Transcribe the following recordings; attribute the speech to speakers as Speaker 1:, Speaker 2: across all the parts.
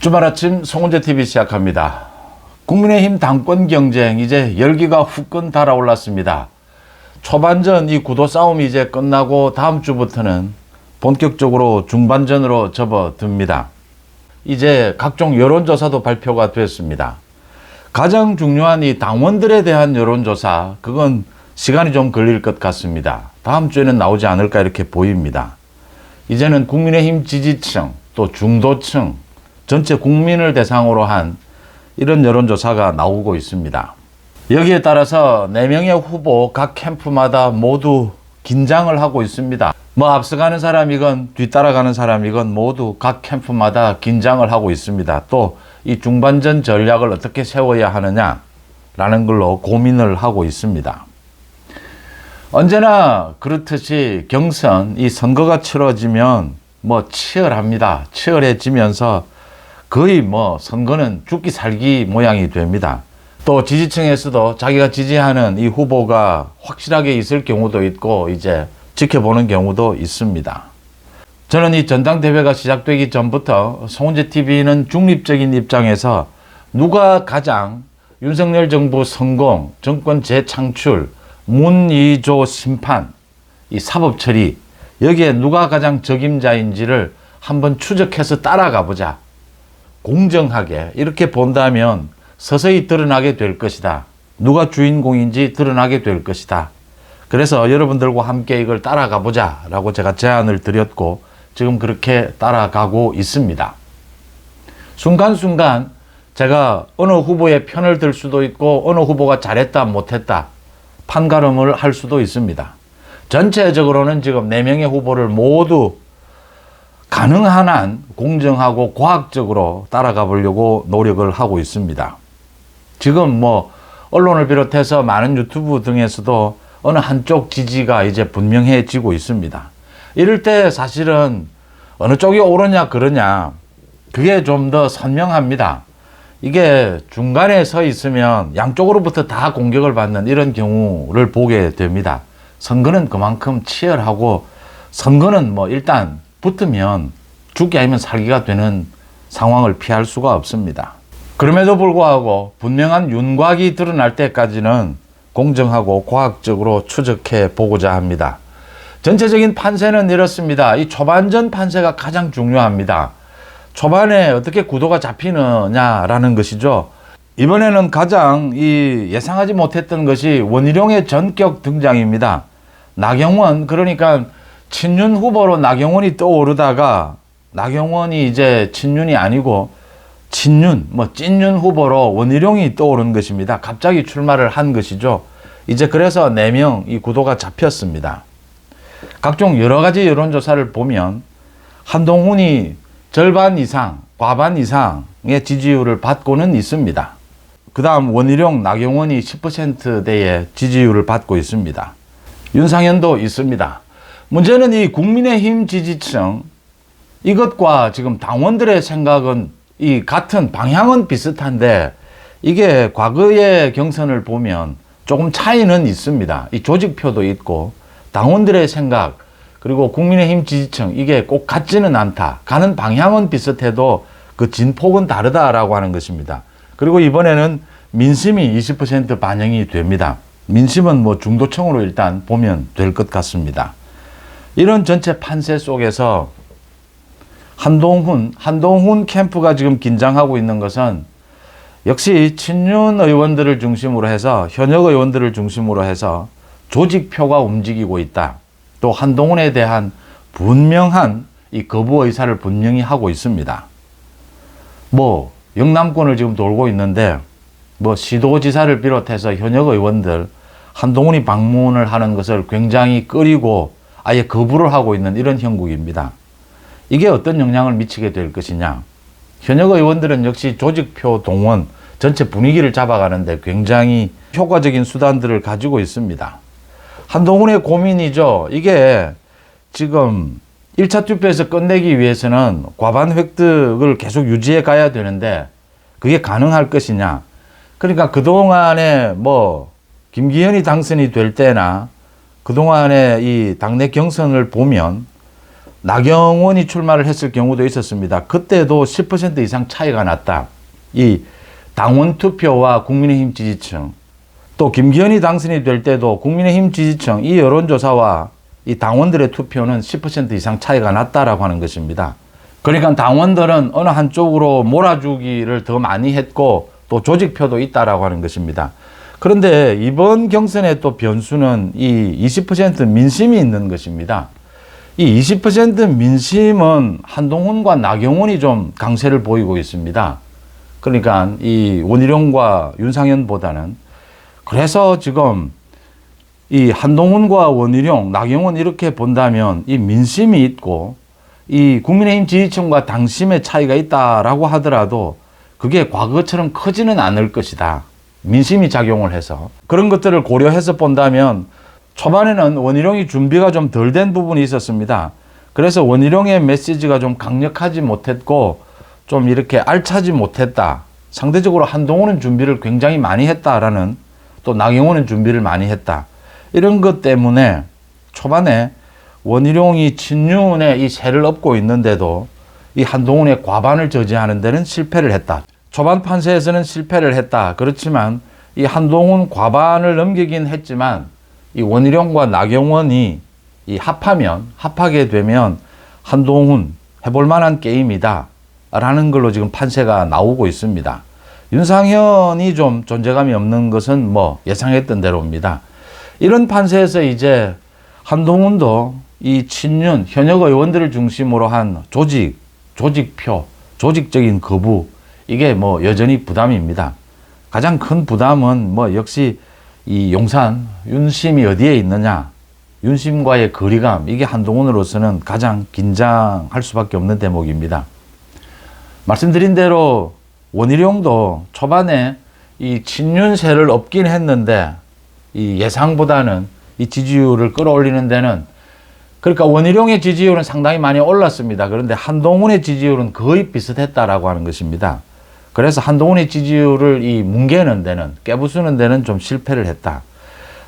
Speaker 1: 주말 아침 송은재TV 시작합니다. 국민의힘 당권 경쟁 이제 열기가 후끈 달아올랐습니다. 초반전 이 구도 싸움이 이제 끝나고 다음 주부터는 본격적으로 중반전으로 접어듭니다. 이제 각종 여론조사도 발표가 됐습니다. 가장 중요한 이 당원들에 대한 여론조사, 그건 시간이 좀 걸릴 것 같습니다. 다음 주에는 나오지 않을까 이렇게 보입니다. 이제는 국민의힘 지지층, 또 중도층, 전체 국민을 대상으로 한 이런 여론조사가 나오고 있습니다. 여기에 따라서 4명의 후보 각 캠프마다 모두 긴장을 하고 있습니다. 앞서가는 사람이건 뒤따라가는 사람이건 모두 각 캠프마다 긴장을 하고 있습니다. 또 이 중반전 전략을 어떻게 세워야 하느냐라는 걸로 고민을 하고 있습니다. 언제나 그렇듯이 경선, 이 선거가 치러지면 치열합니다. 치열해지면서 거의 선거는 죽기 살기 모양이 됩니다. 또 지지층에서도 자기가 지지하는 이 후보가 확실하게 있을 경우도 있고 이제 지켜보는 경우도 있습니다. 저는 이 전당대회가 시작되기 전부터 송은재TV는 중립적인 입장에서 누가 가장 윤석열 정부 성공, 정권 재창출, 문의조 심판, 이 사법 처리, 여기에 누가 가장 적임자인지를 한번 추적해서 따라가 보자. 공정하게 이렇게 본다면 서서히 드러나게 될 것이다. 누가 주인공인지 드러나게 될 것이다. 그래서 여러분들과 함께 이걸 따라가 보자 라고 제가 제안을 드렸고 지금 그렇게 따라가고 있습니다. 순간순간 제가 어느 후보의 편을 들 수도 있고 어느 후보가 잘했다 못했다 판가름을 할 수도 있습니다. 전체적으로는 지금 4명의 후보를 모두 가능한 한 공정하고 과학적으로 따라가 보려고 노력을 하고 있습니다. 지금 언론을 비롯해서 많은 유튜브 등에서도 어느 한쪽 지지가 이제 분명해지고 있습니다. 이럴 때 사실은 어느 쪽이 옳으냐 그러냐 그게 좀 더 선명합니다. 이게 중간에 서 있으면 양쪽으로부터 다 공격을 받는 이런 경우를 보게 됩니다. 선거는 그만큼 치열하고 선거는 일단 붙으면 죽기 아니면 살기가 되는 상황을 피할 수가 없습니다. 그럼에도 불구하고 분명한 윤곽이 드러날 때까지는 공정하고 과학적으로 추적해 보고자 합니다. 전체적인 판세는 이렇습니다. 이 초반전 판세가 가장 중요합니다. 초반에 어떻게 구도가 잡히느냐라는 것이죠. 이번에는 가장 예상하지 못했던 것이 원희룡의 전격 등장입니다. 나경원, 그러니까 친윤 후보로 나경원이 떠오르다가 나경원이 이제 친윤이 아니고 친윤, 찐윤 후보로 원희룡이 떠오른 것입니다. 갑자기 출마를 한 것이죠. 이제 그래서 4명 이 구도가 잡혔습니다. 각종 여러 가지 여론조사를 보면 한동훈이 절반 이상, 과반 이상의 지지율을 받고는 있습니다. 그 다음 원희룡, 나경원이 10%대의 지지율을 받고 있습니다. 윤상현도 있습니다. 문제는 이 국민의힘 지지층, 이것과 지금 당원들의 생각은 이 같은 방향은 비슷한데 이게 과거의 경선을 보면 조금 차이는 있습니다. 이 조직표도 있고 당원들의 생각 그리고 국민의힘 지지층 이게 꼭 같지는 않다. 가는 방향은 비슷해도 그 진폭은 다르다라고 하는 것입니다. 그리고 이번에는 민심이 20% 반영이 됩니다. 민심은 중도층으로 일단 보면 될 것 같습니다. 이런 전체 판세 속에서 한동훈 캠프가 지금 긴장하고 있는 것은 역시 친윤 의원들을 중심으로 해서 현역 의원들을 중심으로 해서 조직표가 움직이고 있다. 또 한동훈에 대한 분명한 이 거부 의사를 분명히 하고 있습니다. 영남권을 지금 돌고 있는데 시도지사를 비롯해서 현역 의원들 한동훈이 방문을 하는 것을 굉장히 꺼리고 아예 거부를 하고 있는 이런 형국입니다. 이게 어떤 영향을 미치게 될 것이냐. 현역 의원들은 역시 조직표 동원, 전체 분위기를 잡아가는데 굉장히 효과적인 수단들을 가지고 있습니다. 한동훈의 고민이죠. 이게 지금 1차 투표에서 끝내기 위해서는 과반 획득을 계속 유지해 가야 되는데 그게 가능할 것이냐. 그러니까 그동안에 김기현이 당선이 될 때나 그동안의 이 당내 경선을 보면 나경원이 출마를 했을 경우도 있었습니다. 그때도 10% 이상 차이가 났다. 이 당원 투표와 국민의힘 지지층, 또 김기현이 당선이 될 때도 국민의힘 지지층, 이 여론조사와 이 당원들의 투표는 10% 이상 차이가 났다라고 하는 것입니다. 그러니까 당원들은 어느 한쪽으로 몰아주기를 더 많이 했고 또 조직표도 있다라고 하는 것입니다. 그런데 이번 경선의 또 변수는 이 20% 민심이 있는 것입니다. 이 20% 민심은 한동훈과 나경원이 좀 강세를 보이고 있습니다. 그러니까 이 원희룡과 윤상현보다는. 그래서 지금 이 한동훈과 원희룡, 나경원 이렇게 본다면 이 민심이 있고 이 국민의힘 지지층과 당심의 차이가 있다라고 하더라도 그게 과거처럼 크지는 않을 것이다. 민심이 작용을 해서. 그런 것들을 고려해서 본다면 초반에는 원희룡이 준비가 좀 덜 된 부분이 있었습니다. 그래서 원희룡의 메시지가 좀 강력하지 못했고 좀 이렇게 알차지 못했다. 상대적으로 한동훈은 준비를 굉장히 많이 했다라는, 또 나경원은 준비를 많이 했다. 이런 것 때문에 초반에 원희룡이 친윤의 이 세를 엎고 있는데도 이 한동훈의 과반을 저지하는 데는 실패를 했다. 초반 판세에서는 실패를 했다. 그렇지만 이 한동훈 과반을 넘기긴 했지만 이 원희룡과 나경원이 이 합하게 되면 한동훈 해볼 만한 게임이다 라는 걸로 지금 판세가 나오고 있습니다. 윤상현이 좀 존재감이 없는 것은 뭐 예상했던 대로입니다. 이런 판세에서 이제 한동훈도 이 친윤 현역 의원들을 중심으로 한 조직표, 조직적인 거부, 이게 뭐 여전히 부담입니다. 가장 큰 부담은 뭐 역시 이 용산 윤심이 어디에 있느냐, 윤심과의 거리감, 이게 한동훈으로서는 가장 긴장할 수밖에 없는 대목입니다. 말씀드린 대로 원희룡도 초반에 이 친윤세를 엎긴 했는데 이 예상보다는 이 지지율을 끌어올리는 데는, 그러니까 원희룡의 지지율은 상당히 많이 올랐습니다. 그런데 한동훈의 지지율은 거의 비슷했다라고 하는 것입니다. 그래서 한동훈의 지지율을 이 뭉개는 데는, 깨부수는 데는 좀 실패를 했다.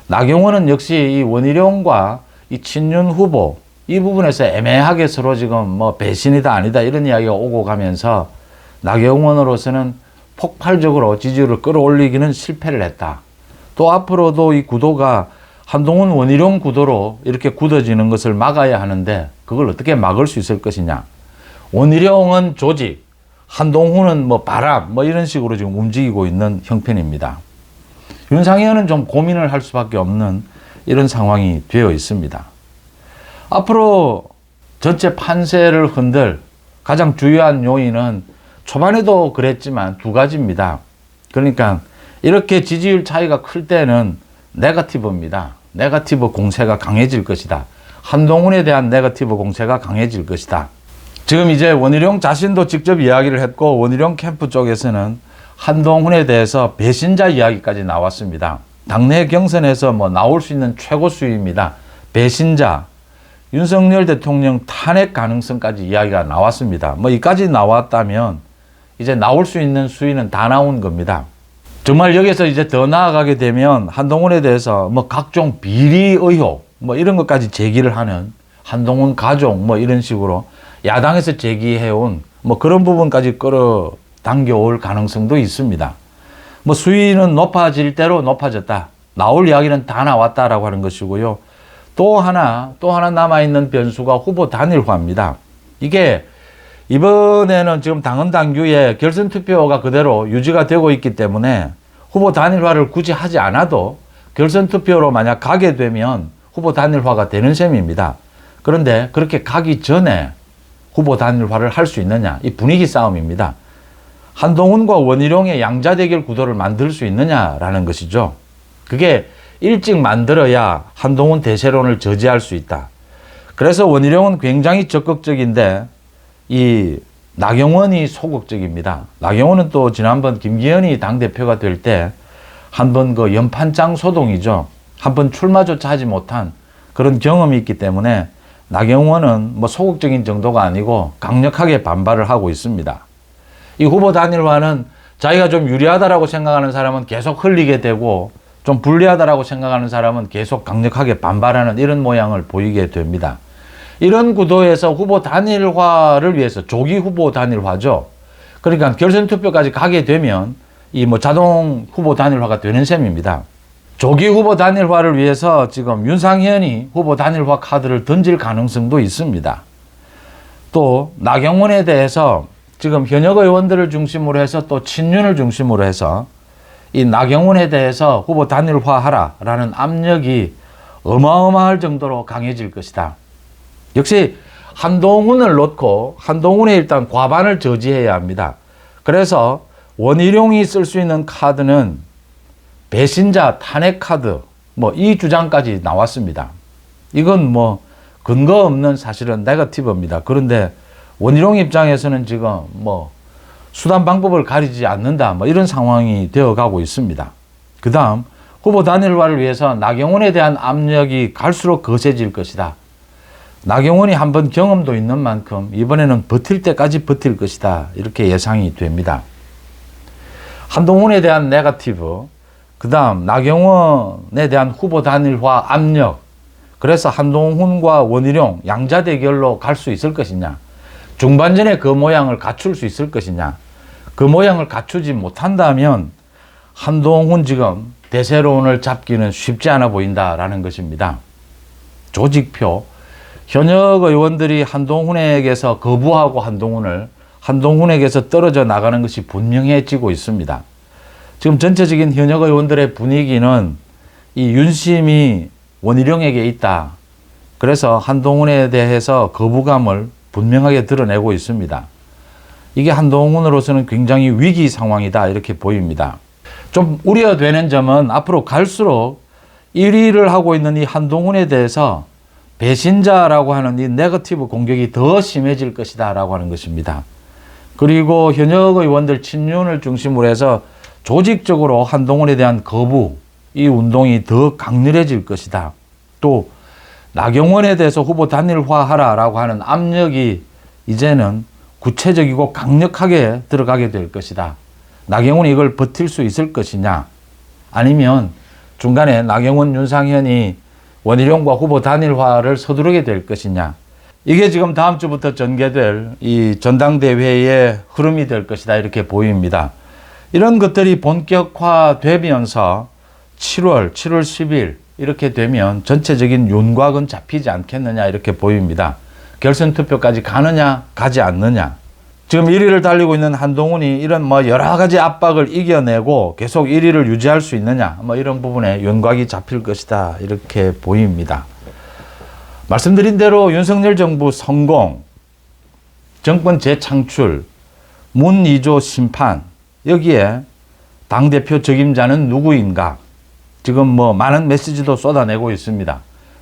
Speaker 1: 나경원은 역시 이 원희룡과 이 친윤 후보, 이 부분에서 애매하게 서로 지금 뭐 배신이다 아니다 이런 이야기가 오고 가면서 나경원으로서는 폭발적으로 지지율을 끌어올리기는 실패를 했다. 또 앞으로도 이 구도가 한동훈 원희룡 구도로 이렇게 굳어지는 것을 막아야 하는데 그걸 어떻게 막을 수 있을 것이냐. 원희룡은 조직, 한동훈은 뭐 바람, 뭐 이런 식으로 지금 움직이고 있는 형편입니다. 윤상현은 좀 고민을 할 수밖에 없는 이런 상황이 되어 있습니다. 앞으로 전체 판세를 흔들 가장 주요한 요인은 초반에도 그랬지만 두 가지입니다. 그러니까 이렇게 지지율 차이가 클 때는 네거티브입니다. 네거티브 공세가 강해질 것이다. 한동훈에 대한 네거티브 공세가 강해질 것이다. 지금 이제 원희룡 자신도 직접 이야기를 했고 원희룡 캠프 쪽에서는 한동훈에 대해서 배신자 이야기까지 나왔습니다. 당내 경선에서 뭐 나올 수 있는 최고 수위입니다. 배신자, 윤석열 대통령 탄핵 가능성까지 이야기가 나왔습니다. 뭐 이까지 나왔다면 이제 나올 수 있는 수위는 다 나온 겁니다. 정말 여기서 이제 더 나아가게 되면 한동훈에 대해서 뭐 각종 비리 의혹 뭐 이런 것까지 제기를 하는 한동훈 가족 뭐 이런 식으로 야당에서 제기해온 뭐 그런 부분까지 끌어당겨올 가능성도 있습니다. 뭐 수위는 높아질 대로 높아졌다. 나올 이야기는 다 나왔다라고 하는 것이고요. 또 하나 남아있는 변수가 후보 단일화입니다. 이게 이번에는 지금 당헌 당규에 결선 투표가 그대로 유지가 되고 있기 때문에 후보 단일화를 굳이 하지 않아도 결선 투표로 만약 가게 되면 후보 단일화가 되는 셈입니다. 그런데 그렇게 가기 전에 후보 단일화를 할 수 있느냐, 이 분위기 싸움입니다. 한동훈과 원희룡의 양자 대결 구도를 만들 수 있느냐라는 것이죠. 그게 일찍 만들어야 한동훈 대세론을 저지할 수 있다. 그래서 원희룡은 굉장히 적극적인데 이 나경원이 소극적입니다. 나경원은 또 지난번 김기현이 당대표가 될 때 한번 그 연판장 소동이죠. 한번 출마조차 하지 못한 그런 경험이 있기 때문에 나경원은 뭐 소극적인 정도가 아니고 강력하게 반발을 하고 있습니다. 이 후보 단일화는 자기가 좀 유리하다라고 생각하는 사람은 계속 흘리게 되고 좀 불리하다라고 생각하는 사람은 계속 강력하게 반발하는 이런 모양을 보이게 됩니다. 이런 구도에서 후보 단일화를 위해서 조기 후보 단일화죠. 그러니까 결선 투표까지 가게 되면 이 뭐 자동 후보 단일화가 되는 셈입니다. 조기 후보 단일화를 위해서 지금 윤상현이 후보 단일화 카드를 던질 가능성도 있습니다. 또 나경원에 대해서 지금 현역 의원들을 중심으로 해서 또 친윤을 중심으로 해서 이 나경원에 대해서 후보 단일화하라라는 압력이 어마어마할 정도로 강해질 것이다. 역시 한동훈을 놓고 한동훈의 일단 과반을 저지해야 합니다. 그래서 원희룡이 쓸 수 있는 카드는 배신자 탄핵 카드, 뭐 이 주장까지 나왔습니다. 이건 뭐 근거 없는 사실은 네거티브입니다. 그런데 원희룡 입장에서는 지금 뭐 수단 방법을 가리지 않는다, 뭐 이런 상황이 되어가고 있습니다. 그 다음 후보 단일화를 위해서 나경원에 대한 압력이 갈수록 거세질 것이다. 나경원이 한번 경험도 있는 만큼 이번에는 버틸 때까지 버틸 것이다. 이렇게 예상이 됩니다. 한동훈에 대한 네거티브, 그 다음 나경원에 대한 후보 단일화 압력, 그래서 한동훈과 원희룡 양자 대결로 갈 수 있을 것이냐, 중반전에 그 모양을 갖출 수 있을 것이냐, 그 모양을 갖추지 못한다면 한동훈 지금 대세론을 잡기는 쉽지 않아 보인다라는 것입니다. 조직표, 현역 의원들이 한동훈에게서 거부하고 한동훈에게서 떨어져 나가는 것이 분명해지고 있습니다. 지금 전체적인 현역 의원들의 분위기는 이 윤심이 원희룡에게 있다. 그래서 한동훈에 대해서 거부감을 분명하게 드러내고 있습니다. 이게 한동훈으로서는 굉장히 위기 상황이다 이렇게 보입니다. 좀 우려되는 점은 앞으로 갈수록 1위를 하고 있는 이 한동훈에 대해서 배신자라고 하는 이 네거티브 공격이 더 심해질 것이다 라고 하는 것입니다. 그리고 현역 의원들 친윤을 중심으로 해서 조직적으로 한동훈에 대한 거부, 이 운동이 더 강렬해질 것이다. 또 나경원에 대해서 후보 단일화하라라고 하는 압력이 이제는 구체적이고 강력하게 들어가게 될 것이다. 나경원이 이걸 버틸 수 있을 것이냐, 아니면 중간에 나경원, 윤상현이 원희룡과 후보 단일화를 서두르게 될 것이냐, 이게 지금 다음 주부터 전개될 이 전당대회의 흐름이 될 것이다 이렇게 보입니다. 이런 것들이 본격화되면서 7월 10일 이렇게 되면 전체적인 윤곽은 잡히지 않겠느냐 이렇게 보입니다. 결선 투표까지 가느냐 가지 않느냐. 지금 1위를 달리고 있는 한동훈이 이런 뭐 여러 가지 압박을 이겨내고 계속 1위를 유지할 수 있느냐, 뭐 이런 부분에 윤곽이 잡힐 것이다 이렇게 보입니다. 말씀드린 대로 윤석열 정부 성공, 정권 재창출, 문 2조 심판, 여기에 당대표 적임자는 누구인가? 지금 뭐 많은 메시지도 쏟아내고 있습니다.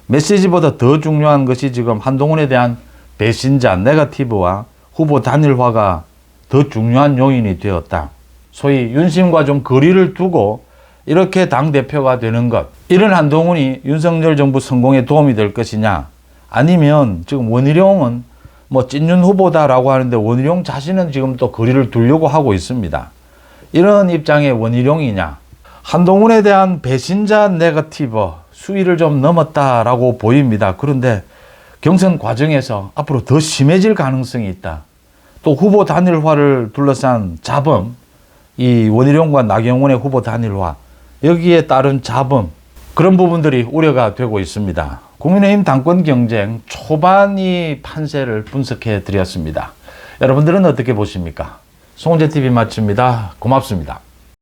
Speaker 1: 메시지보다 더 중요한 것이 지금 한동훈에 대한 배신자, 네거티브와 후보 단일화가 더 중요한 요인이 되었다. 소위 윤심과 좀 거리를 두고 이렇게 당대표가 되는 것, 이런 한동훈이 윤석열 정부 성공에 도움이 될 것이냐, 아니면 지금 원희룡은 뭐 찐윤 후보다라고 하는데 원희룡 자신은 지금 또 거리를 두려고 하고 있습니다. 이런 입장의 원희룡이냐, 한동훈에 대한 배신자 네거티브 수위를 좀 넘었다라고 보입니다. 그런데 경선 과정에서 앞으로 더 심해질 가능성이 있다. 또 후보 단일화를 둘러싼 잡음, 이 원희룡과 나경원의 후보 단일화, 여기에 따른 잡음, 그런 부분들이 우려가 되고 있습니다. 국민의힘 당권 경쟁 초반이 판세를 분석해 드렸습니다. 여러분들은 어떻게 보십니까? 송재TV 마칩니다. 고맙습니다.